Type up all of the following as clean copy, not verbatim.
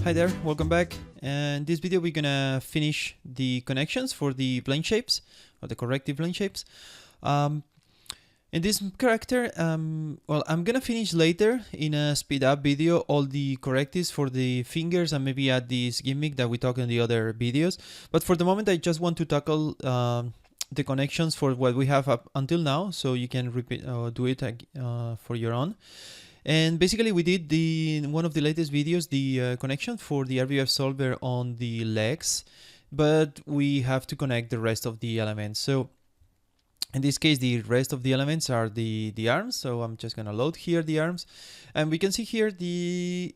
Hi there, welcome back. And in this video we're gonna finish the connections for the blend shapes or the corrective blend shapes. In this character, well, I'm gonna finish later in a speed up video all the correctives for the fingers and maybe add this gimmick that we talked in the other videos. But for the moment, I just want to tackle the connections for what we have up until now, so you can repeat do it for your own. And basically we did in one of the latest videos the connection for the Rbf solver on the legs, but we have to connect the rest of the elements. So in this case, the rest of the elements are the arms. So I'm just gonna load here the arms, and we can see here the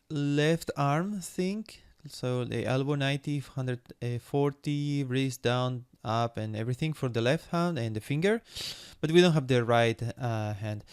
left arm thing. So the elbow 90, 140, wrist down, up, and everything for the left hand and the finger, but we don't have the right hand.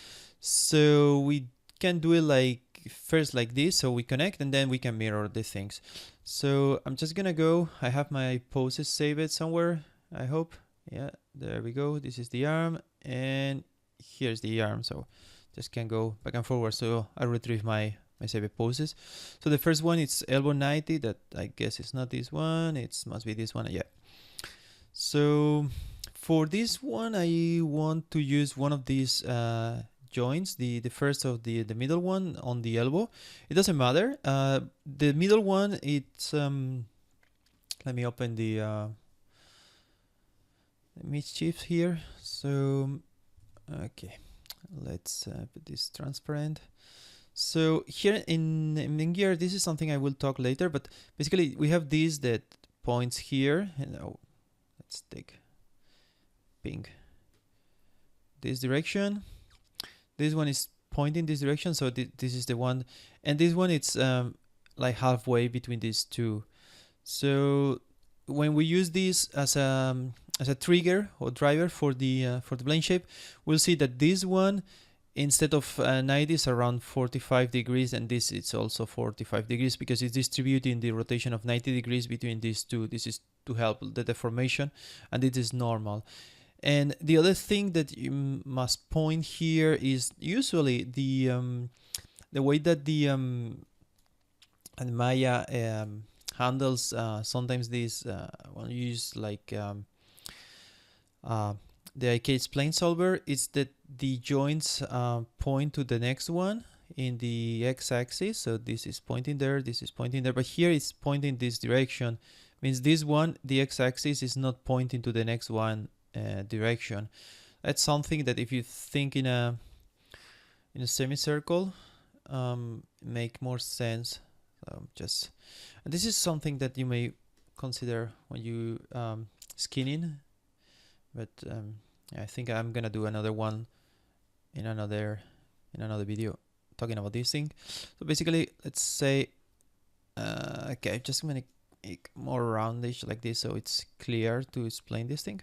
So we can do it like first like this, so we connect and then we can mirror the things. So I'm just gonna go, I have my poses saved somewhere, I hope. Yeah, there we go. This is the arm and here's the arm, so just can go back and forward. So I retrieve my saved poses. So the first one is elbow 90, that I guess it's not this one, it must be this one. Yeah. So for this one I want to use one of these joints, the first of the middle one on the elbow. It doesn't matter. The middle one, it's let me open the mGear here. So okay, let's put this transparent. So here in mGear, this is something I will talk later, but basically we have this that points here, and let's take ping this direction. This one is pointing this direction, so this is the one, and this one it's like halfway between these two. So when we use this as a trigger or driver for the blend shape, we'll see that this one, instead of 90, is around 45 degrees, and this is also 45 degrees because it's distributing the rotation of 90 degrees between these two. This is to help the deformation, and it is normal. And the other thing that you must point here is usually the way that the Maya handles sometimes this when you use like the IK plane solver, is that the joints point to the next one in the x-axis. So this is pointing there, this is pointing there, but here it's pointing this direction. Means this one, the x-axis, is not pointing to the next one direction. That's something that if you think in a semicircle, make more sense. And this is something that you may consider when you skinning, but I think I'm gonna do another one in another video talking about this thing. So basically, let's say okay, just gonna make more roundish like this so it's clear to explain this thing.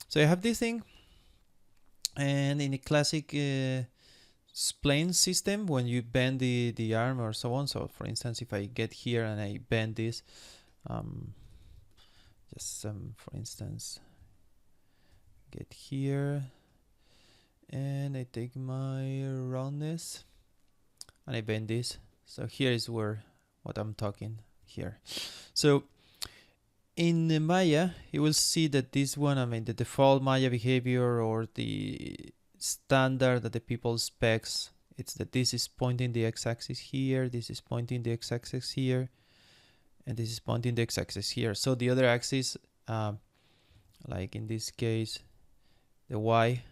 So I have this thing, and in a classic plane system, when you bend the arm or so on, so for instance if I get here and I bend this, for instance get here and I take my roundness and I bend this, so here is where what I'm talking here. So in the Maya, you will see that this one, I mean the default Maya behavior or the standard that the people specs, it's that this is pointing the x-axis here, this is pointing the x-axis here, and this is pointing the x-axis here. So the other axis, like in this case the y,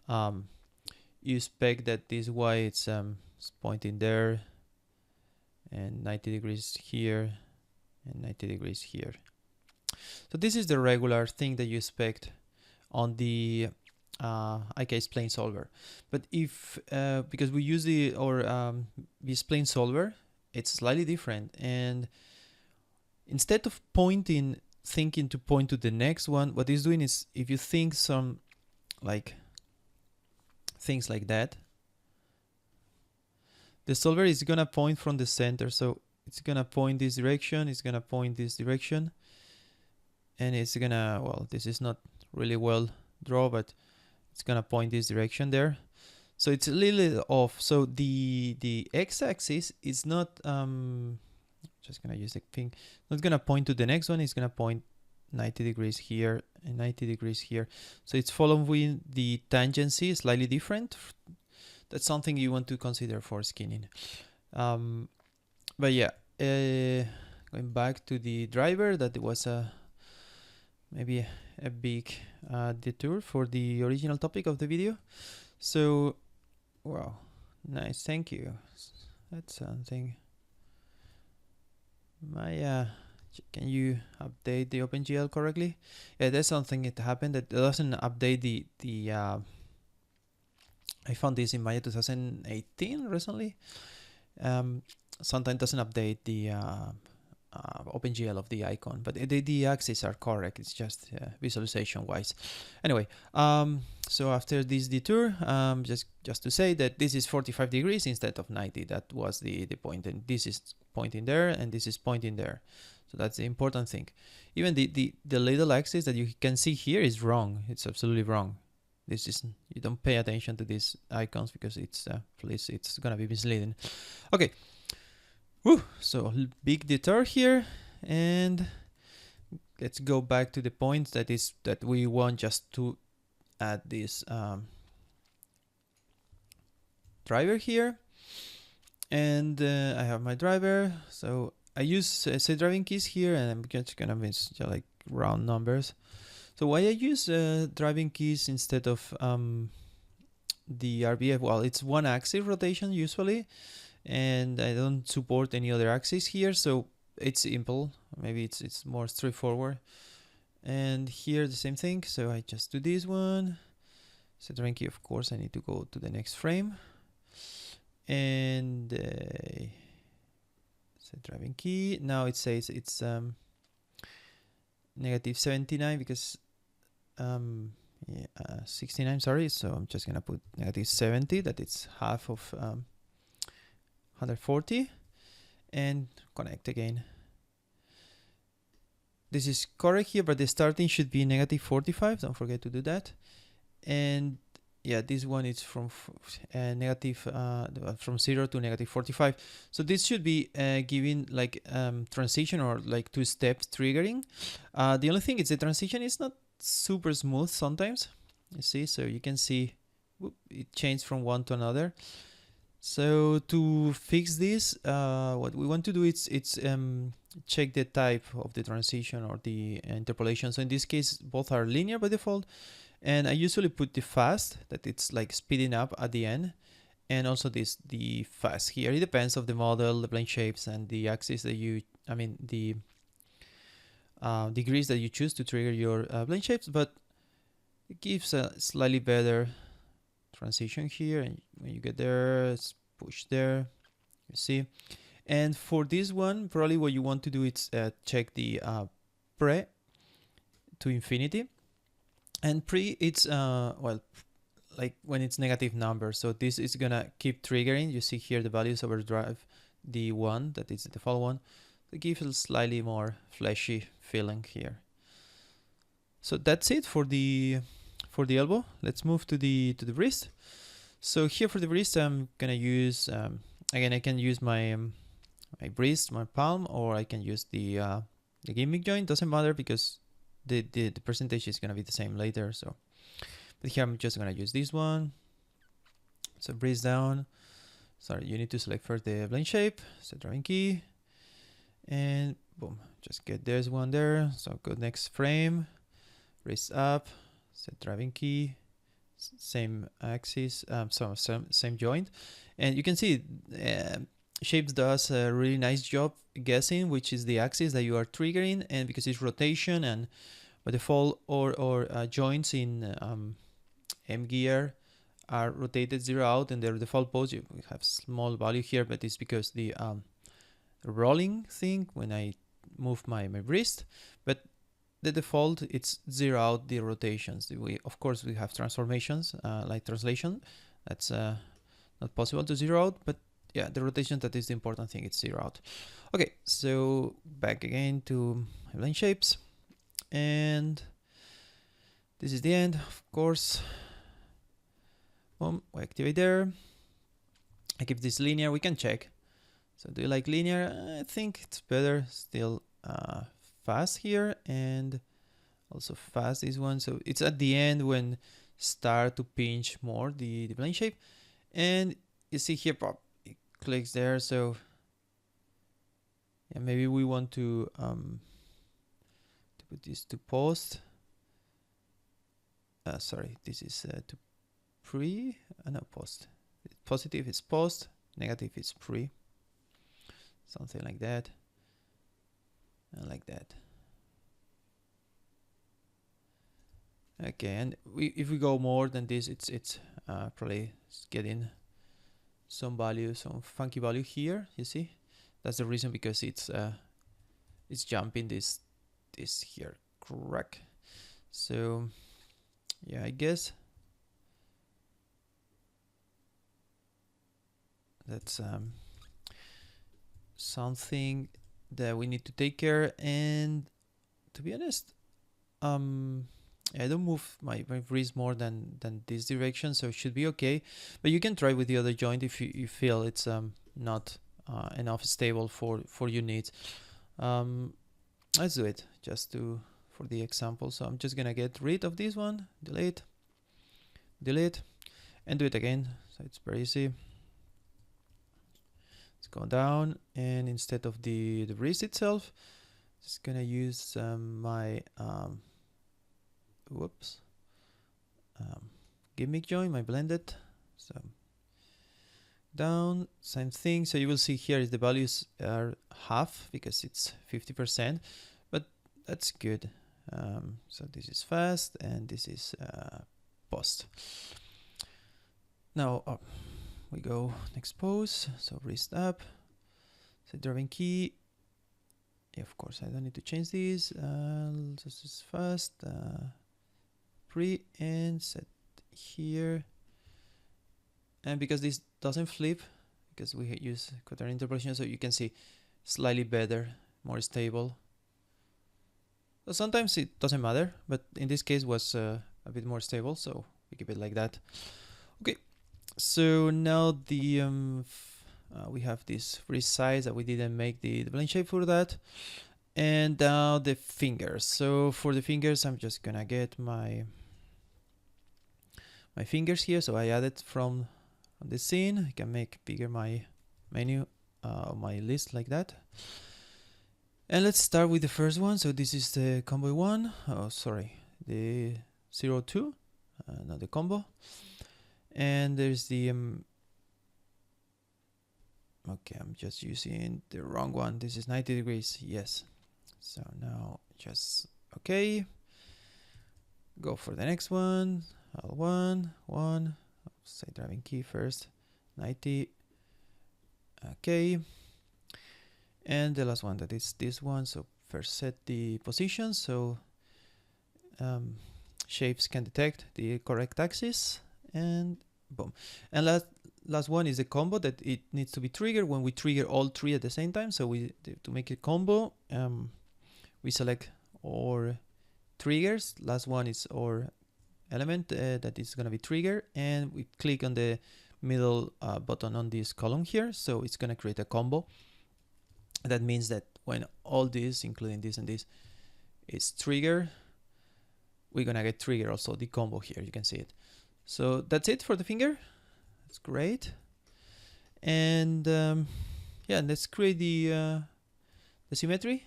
you expect that this y it's pointing there, and 90 degrees here and 90 degrees here. So this is the regular thing that you expect on the IK plane solver. But if because we use the this plane solver, it's slightly different, and instead of thinking to point to the next one, what it's doing is, if you think some like things like that, the solver is gonna point from the center. So it's gonna point this direction, it's gonna point this direction, and it's gonna, well, this is not really well drawn, but it's gonna point this direction there. So it's a little off. So the x-axis is not just gonna use the thing, not gonna point to the next one, it's gonna point 90 degrees here and 90 degrees here. So it's following the tangency slightly different. That's something you want to consider for skinning. But yeah, going back to the driver, that was maybe a big detour for the original topic of the video. So, wow, nice, thank you. That's something. Maya, can you update the OpenGL correctly? Yeah, there's something that happened that doesn't update the I found this in Maya 2018 recently. Sometimes doesn't update the OpenGL of the icon, but the axes are correct. It's just visualization wise. Anyway, so after this detour, just to say that this is 45 degrees instead of 90. That was the point, and this is pointing there, and this is pointing there. So that's the important thing. Even the little axis that you can see here is wrong. It's absolutely wrong. This is, you don't pay attention to these icons because it's it's gonna be misleading. Okay. Woo, so big detour here, and let's go back to the point that we want just to add this driver here, and I have my driver. So I use set driving keys here, and I'm just gonna use like round numbers. So why I use driving keys instead of the RBF? Well, it's one axis rotation usually, and I don't support any other axis here, so it's simple. Maybe it's more straightforward. And here the same thing, so I just do this one. Set driving key, of course, I need to go to the next frame. And set driving key. Now it says it's negative 79 because 69, sorry. So I'm just gonna put negative 70, that it's half of 140, and connect again. This is correct here, but the starting should be negative 45. Don't forget to do that. And yeah, this one is from negative from 0 to negative 45. So this should be giving like transition or like 2 steps triggering. The only thing is the transition is not super smooth sometimes. You see, so you can see whoop, it changed from one to another. So to fix this, what we want to do is check the type of the transition or the interpolation. So in this case, both are linear by default. And I usually put the fast, that it's like speeding up at the end. And also the fast here. It depends of the model, the Blendshapes, and the axis that you, the degrees that you choose to trigger your Blendshapes. But it gives a slightly better transition here. And when you get there, it's push there, you see. And for this one, probably what you want to do is check the pre to infinity. And pre, it's well, like when it's negative number. So this is gonna keep triggering. You see here the values overdrive the one that is the default one. It gives a slightly more fleshy feeling here. So that's it for the elbow. Let's move to the wrist. So here for the wrist, I'm gonna use again. I can use my my wrist, my palm, or I can use the gimmick joint. Doesn't matter because the percentage is gonna be the same later. So, but here I'm just gonna use this one. So wrist down. Sorry, you need to select first the blend shape. Set driving key, and boom, just get there's one there. So go next frame. Wrist up. Set driving key. Same axis, same joint, and you can see Shapes does a really nice job guessing which is the axis that you are triggering, and because it's rotation and by default or joints in mGear are rotated 0 out, and their default pose you have small value here, but it's because the rolling thing when I move my wrist, but the default it's 0 out the rotations. Of course we have transformations like translation, that's not possible to 0 out, but yeah, the rotation, that is the important thing, it's 0 out. Okay, so back again to blend shapes, and this is the end, of course. Boom, we activate there. I keep this linear, we can check. So do you like linear? I think it's better still fast here, and also fast this one. So it's at the end when start to pinch more the plane shape. And you see here, pop, it clicks there. So yeah, maybe we want to put this to post. Sorry, this is to pre, no, post. Positive is post, negative is pre. Something like that. And like that. Okay, and if we go more than this, it's probably getting some value, some funky value here. You see, that's the reason, because it's jumping this here, correct? So yeah, I guess that's something that we need to take care. And to be honest, I don't move my wrist more than this direction, so it should be okay. But you can try with the other joint if you feel it's not enough stable for your needs. Let's do it just for the example. So I'm just gonna get rid of this one, delete, and do it again. So it's very easy. Let's go down, and instead of the wrist itself, just gonna use my gimmick joint, my blended. So down, same thing. So you will see here is the values are half because it's 50%, but that's good. So this is fast and this is post. Now we go next pose. So wrist up, set driving key. Yeah, of course I don't need to change this. This is fast. Pre and set here. And because this doesn't flip, because we use quadrant interpolation, so you can see slightly better, more stable. So sometimes it doesn't matter, but in this case was a bit more stable, so we keep it like that. Okay, so now the we have this wrist size that we didn't make the blend shape for that. And now the fingers. So for the fingers, I'm just gonna get my fingers here. So I added from the scene. I can make bigger my menu, my list like that. And let's start with the first one. So this is the combo one. Oh, sorry, the 02, not the combo. And there's the okay, I'm just using the wrong one. This is 90 degrees. Yes. So now just okay. Go for the next one. L1, say driving key first, 90. Okay. And the last one, that is this one. So first set the position so shapes can detect the correct axis, and boom. And last one is a combo that it needs to be triggered when we trigger all three at the same time. So to make it combo, we select our triggers. Last one is our element that is going to be triggered, and we click on the middle button on this column here. So it's going to create a combo. That means that when all this, including this and this, is triggered, we're going to get triggered also the combo here. You can see it. So that's it for the finger. That's great. And yeah, let's create the symmetry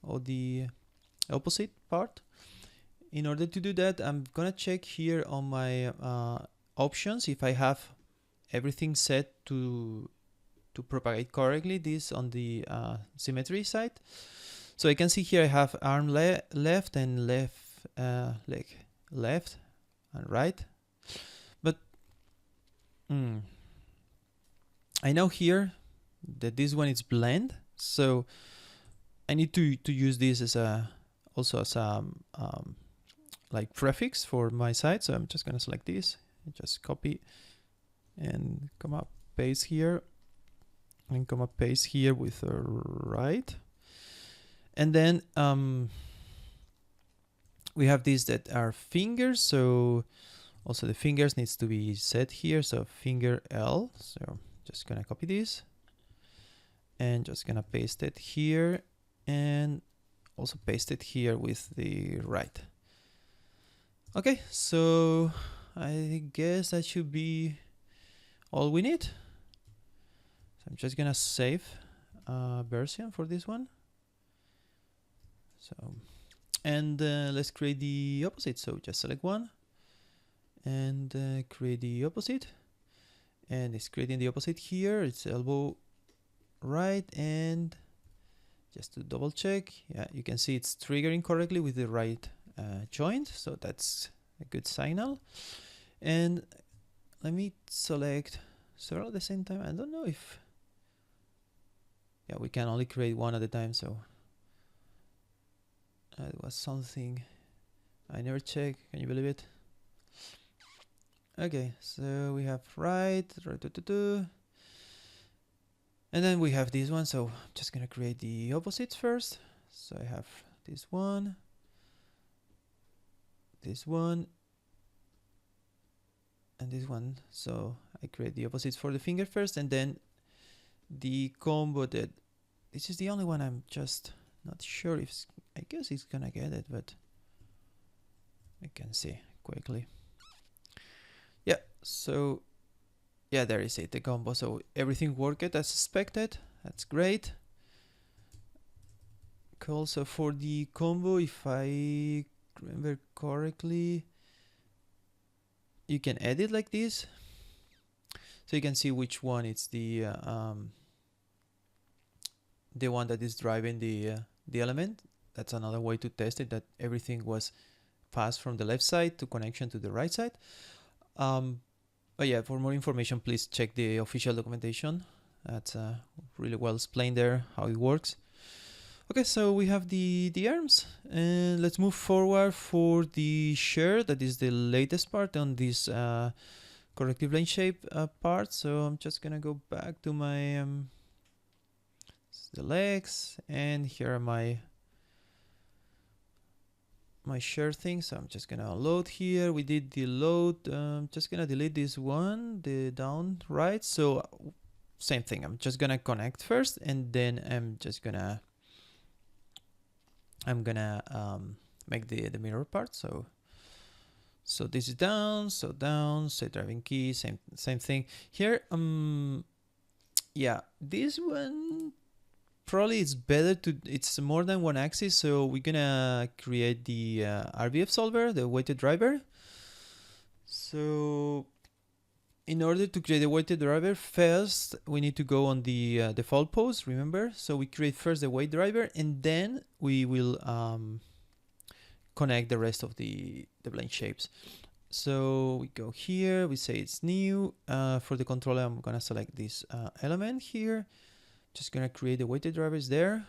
or the opposite part. In order to do that, I'm gonna check here on my options if I have everything set to propagate correctly this on the symmetry side. So I can see here I have arm left and leg left and right. But I know here that this one is blend, so I need to use this as also as a like prefix for my site. So I'm just gonna select this and just copy and come up, paste here, and come up, paste here with a right. And then we have these that are fingers. So Also the fingers needs to be set here, so finger L. So just gonna copy this and just gonna paste it here, and also paste it here with the right. Okay, so I guess that should be all we need. So I'm just gonna save version for this one. So, and let's create the opposite. So just select one and create the opposite, and it's creating the opposite here. It's elbow right, and just to double check, yeah, you can see it's triggering correctly with the right joint, so that's a good signal. And let me select several at the same time. I don't know if, yeah, we can only create one at a time, so it was something I never checked. Can you believe it? Okay, so we have right, and then we have this one. So I'm just gonna create the opposites first. So I have this one, and this one. So I create the opposites for the finger first, and then the combo. That this is the only one I'm just not sure if, I guess it's gonna get it, but I can see quickly. Yeah, so yeah, there is it, the combo. So everything worked as expected. That's great. Cool. So for the combo, if I remember correctly, you can edit like this. So you can see which one it's the one that is driving the element. That's another way to test it, that everything was passed from the left side to connection to the right side. But yeah, for more information, please check the official documentation. That's really well explained there how it works. Okay, so we have the arms, and let's move forward for the share. That is the latest part on this corrective lane shape part. So I'm just gonna go back to my the legs, and here are my share thing. So I'm just gonna load here. We did the load. Just gonna delete this one, the down right. So same thing. I'm just gonna connect first, and then I'm gonna make the mirror part. So this is down. So down. Set driving key. Same thing here. Yeah, this one probably it's better to, it's more than one axis, so we're gonna create the Rbf solver, the weighted driver. So in order to create a weighted driver, first we need to go on the default pose, remember? So we create first the weight driver, and then we will connect the rest of the blend shapes. So we go here, we say it's new. For the controller, I'm gonna select this element here. Just gonna create the weighted drivers there.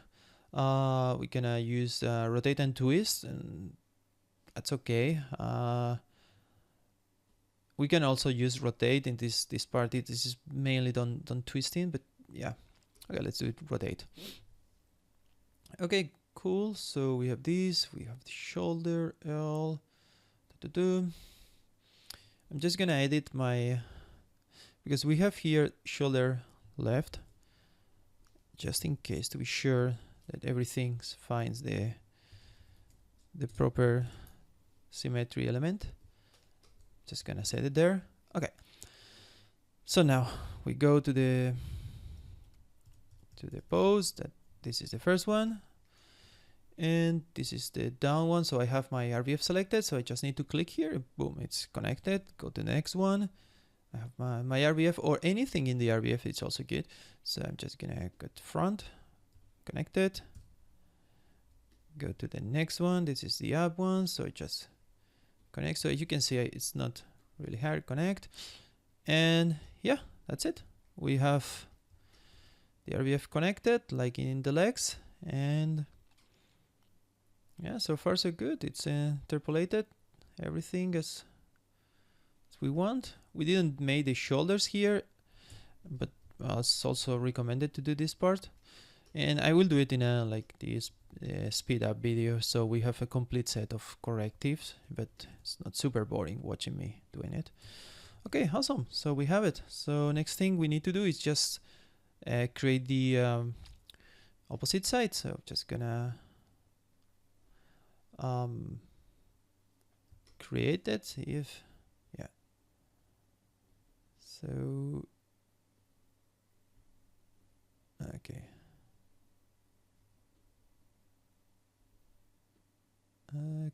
We're gonna use rotate and twist, and that's okay. We can also use rotate in this part. This is mainly done twisting, but yeah. Okay, let's do it rotate. Okay, cool. So we have this. We have the shoulder L. I'm just gonna edit my, because we have here shoulder left, just in case, to be sure that everything finds the proper symmetry element. Just gonna set it there. Okay. So now we go to the pose. That this is the first one, and this is the down one. So I have my Rbf selected, so I just need to click here. Boom, it's connected. Go to the next one. I have my Rbf, or anything in the Rbf, it's also good. So I'm just gonna go to front, connect it. Go to the next one. This is the up one, so I just connect. So you can see it's not really hard. Connect, and yeah, that's it. We have the Rbf connected, like in the legs, and yeah, so far so good. It's interpolated, everything as we want. We didn't make the shoulders here, but it's also recommended to do this part, and I will do it in a like this speed up video, so we have a complete set of correctives, but it's not super boring watching me doing it. Okay, awesome. So we have it. So next thing we need to do is just create the opposite side. So just gonna create that. If yeah. So okay.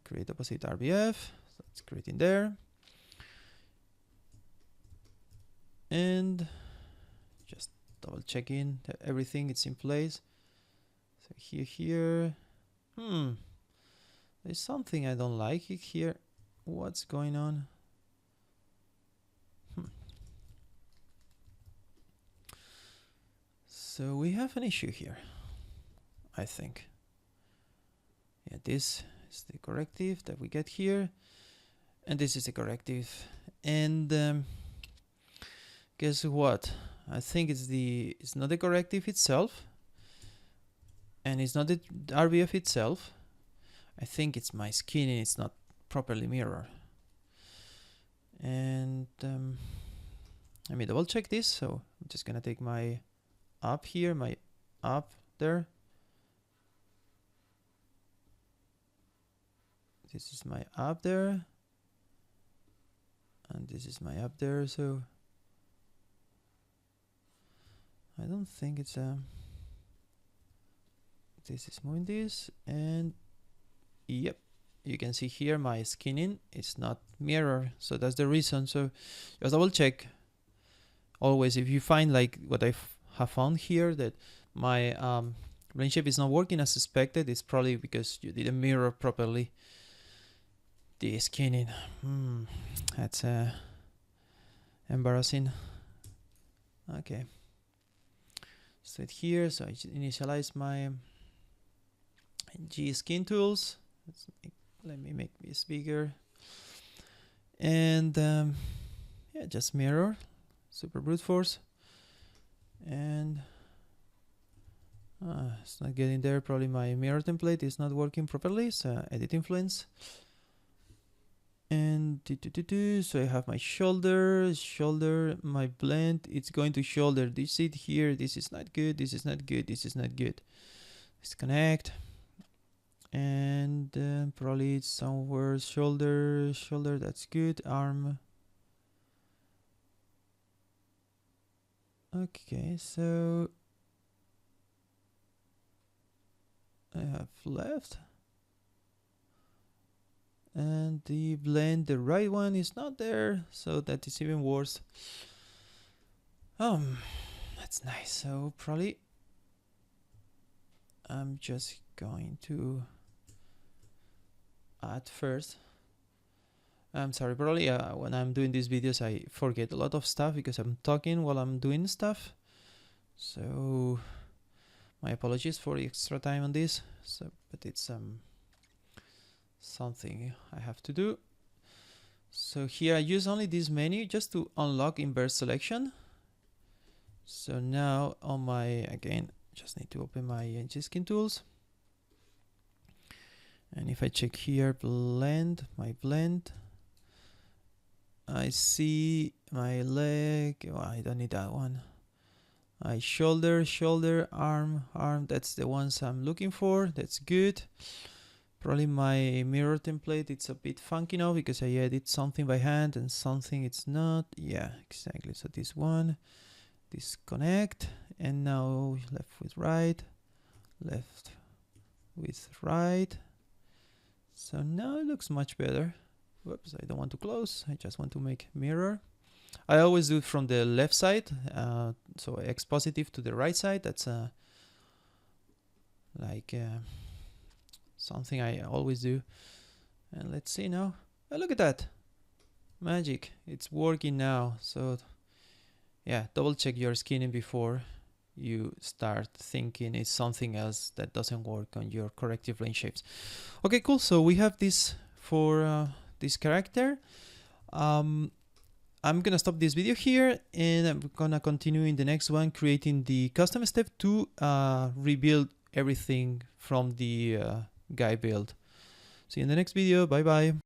Create opposite Rbf. So let's create in there. And just double checking that everything is in place. So here. There's something I don't like here. What's going on? So we have an issue here, I think. Yeah, this is the corrective that we get here, and this is the corrective. And guess what? I think it's not the corrective itself, and it's not the Rbf itself. I think it's my skin and it's not properly mirrored. And let me double check this. So I'm just gonna take my up here, my up there. This is my up there, and this is my up there. So I don't think it's this is moving this, and yep, you can see here my skinning is not mirror, so that's the reason. So just double check always. If you find like what I have found here, that my blend shape is not working as expected, it's probably because you didn't mirror properly the skinning. That's embarrassing. Okay, so here, so I initialize my G skin tools. Let me make this bigger, and yeah, just mirror, super brute force, and it's not getting there. Probably my mirror template is not working properly. So edit influence, and so I have my shoulder, my blend. It's going to shoulder. Do you see it here? This is not good. This is not good. This is not good. Disconnect. And probably it's somewhere shoulder, that's good. Arm. Okay, so I have left, and the blend, the right one is not there, so that is even worse. That's nice. So probably I'm just going to add first. I'm sorry, probably when I'm doing these videos I forget a lot of stuff because I'm talking while I'm doing stuff. So my apologies for the extra time on this. So, but it's something I have to do. So here I use only this menu just to unlock inverse selection. So now on my, again, just need to open my G-Skin tools. And if I check here, blend, my blend, I see my leg. Oh, I don't need that one. My shoulder, arm, that's the ones I'm looking for. That's good. Probably my mirror template, it's a bit funky now because I edit something by hand and something it's not. Yeah, exactly. So this one, disconnect, and now left with right, left with right. So now it looks much better. Whoops, I don't want to close. I just want to make mirror. I always do it from the left side. So X positive to the right side. That's like something I always do. And let's see now. Oh, look at that. Magic. It's working now. So yeah, double check your skinning before you start thinking it's something else that doesn't work on your corrective blend shapes. Okay, cool. So we have this for this character. I'm gonna stop this video here, and I'm gonna continue in the next one creating the custom step to rebuild everything from the guy build. See you in the next video. Bye bye.